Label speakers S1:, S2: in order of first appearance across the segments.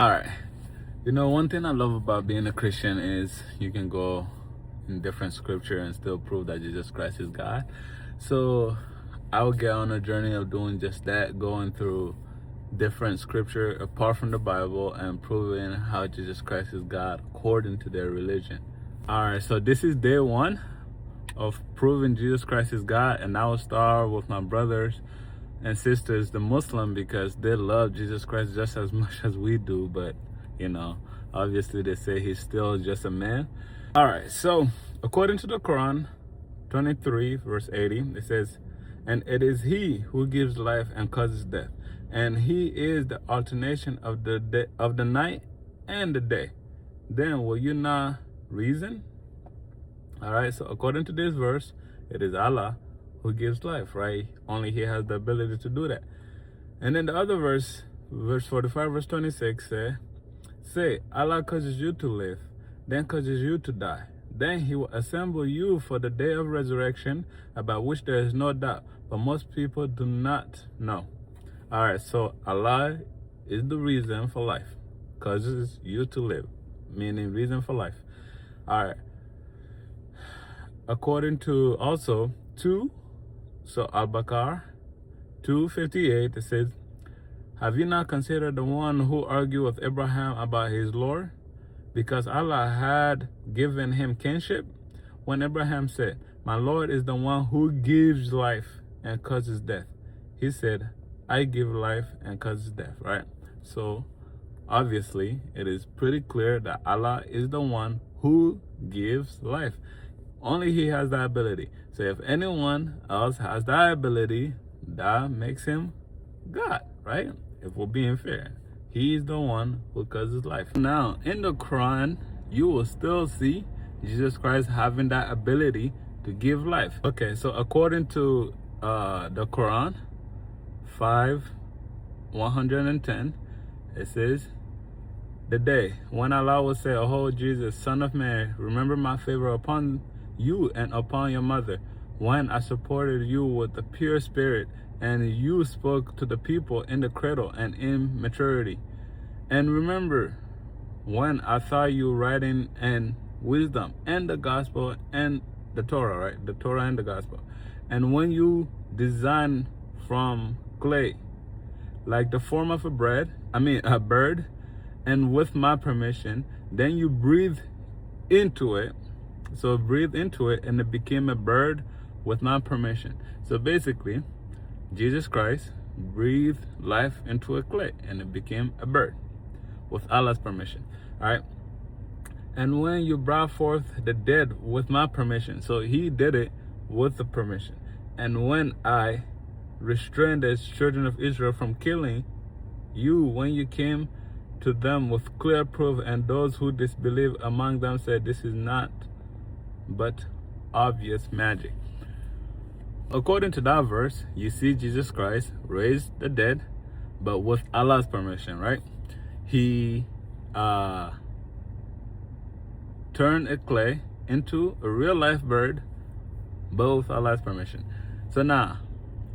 S1: All right. One thing I love about being a Christian is you can go in different scripture and still prove that Jesus Christ is God. So I will get on a journey of doing just that, going through different scripture apart from the Bible and proving how Jesus Christ is God according to their religion. All right, so this is day one of proving Jesus Christ is God, and I will start with my brothers and sisters, the Muslim, because they love Jesus Christ just as much as we do, but obviously they say he's still just a man. All right, so according to the Quran 23 verse 80, it says, and it is he who gives life and causes death, and he is the alternation of the night and the day. Then will you not reason? All right, so according to this verse, it is Allah who gives life, right? Only he has the ability to do that. And then the other verse 45, verse 26 say, Allah causes you to live, then causes you to die. Then he will assemble you for the day of resurrection, about which there is no doubt, but most people do not know. All right, so Allah is the reason for life, causes you to live, meaning reason for life. All right. According to also 2, so Al-Baqarah 2:58, it says, have you not considered the one who argued with Abraham about his Lord? Because Allah had given him kinship. When Abraham said, my Lord is the one who gives life and causes death, he said, I give life and causes death, right? So obviously it is pretty clear that Allah is the one who gives life. Only he has that ability. So if anyone else has that ability, that makes him God, right? If we're being fair, he's the one who causes life. Now, in the Quran, you will still see Jesus Christ having that ability to give life. Okay, so according to the Quran 5:110, it says, the day when Allah will say, oh Jesus, son of Mary, remember my favor upon you and upon your mother, when I supported you with the pure spirit, and you spoke to the people in the cradle and in maturity. And remember when I taught you writing and wisdom and the gospel and the Torah, right? The Torah and the gospel. And when you designed from clay, like the form of a bird, and with my permission, then you breathe into it. So breathe into it and it became a bird with my permission. So basically, Jesus Christ breathed life into a clay and it became a bird with Allah's permission. All right. And when you brought forth the dead with my permission, so he did it with the permission. And when I restrained the children of Israel from killing you, when you came to them with clear proof, and those who disbelieved among them said, this is not but obvious magic. According to that verse, you see Jesus Christ raised the dead, but with Allah's permission, right? He turned a clay into a real life bird, but with Allah's permission. So now,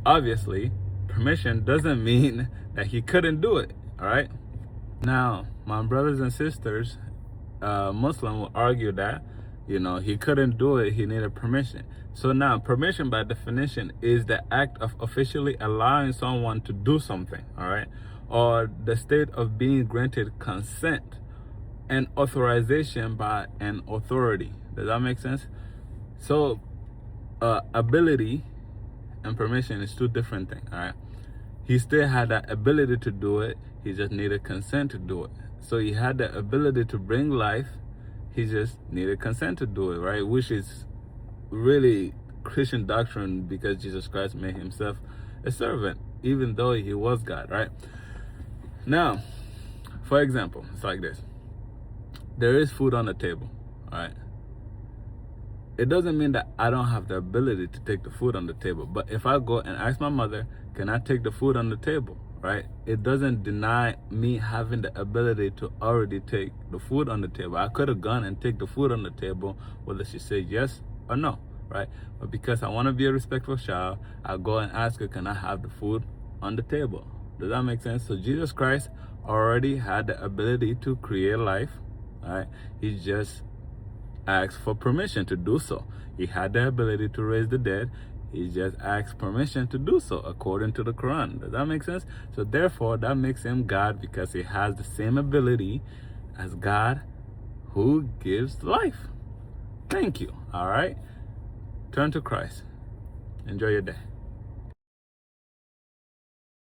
S1: obviously, permission doesn't mean that he couldn't do it, all right? Now, my brothers and sisters, Muslim will argue that, he couldn't do it, he needed permission. So now, permission by definition is the act of officially allowing someone to do something, all right? Or the state of being granted consent and authorization by an authority. Does that make sense? So, ability and permission is two different things, all right? He still had that ability to do it, he just needed consent to do it. So he had the ability to bring life, he just needed consent to do it, right? Which is really Christian doctrine, because Jesus Christ made himself a servant, even though he was God, right? Now, for example, it's like this. There is food on the table, all right? It doesn't mean that I don't have the ability to take the food on the table. But if I go and ask my mother, can I take the food on the table, right? It doesn't deny me having the ability to already take the food on the table. I could have gone and take the food on the table, whether she said yes or no, right? But because I want to be a respectful child, I go and ask her, can I have the food on the table? Does that make sense? So Jesus Christ already had the ability to create life, right? He just asked for permission to do so. He had the ability to raise the dead. He just asked permission to do so according to the Quran. Does that make sense? So therefore, that makes him God because he has the same ability as God who gives life. Thank you. All right? Turn to Christ. Enjoy your day.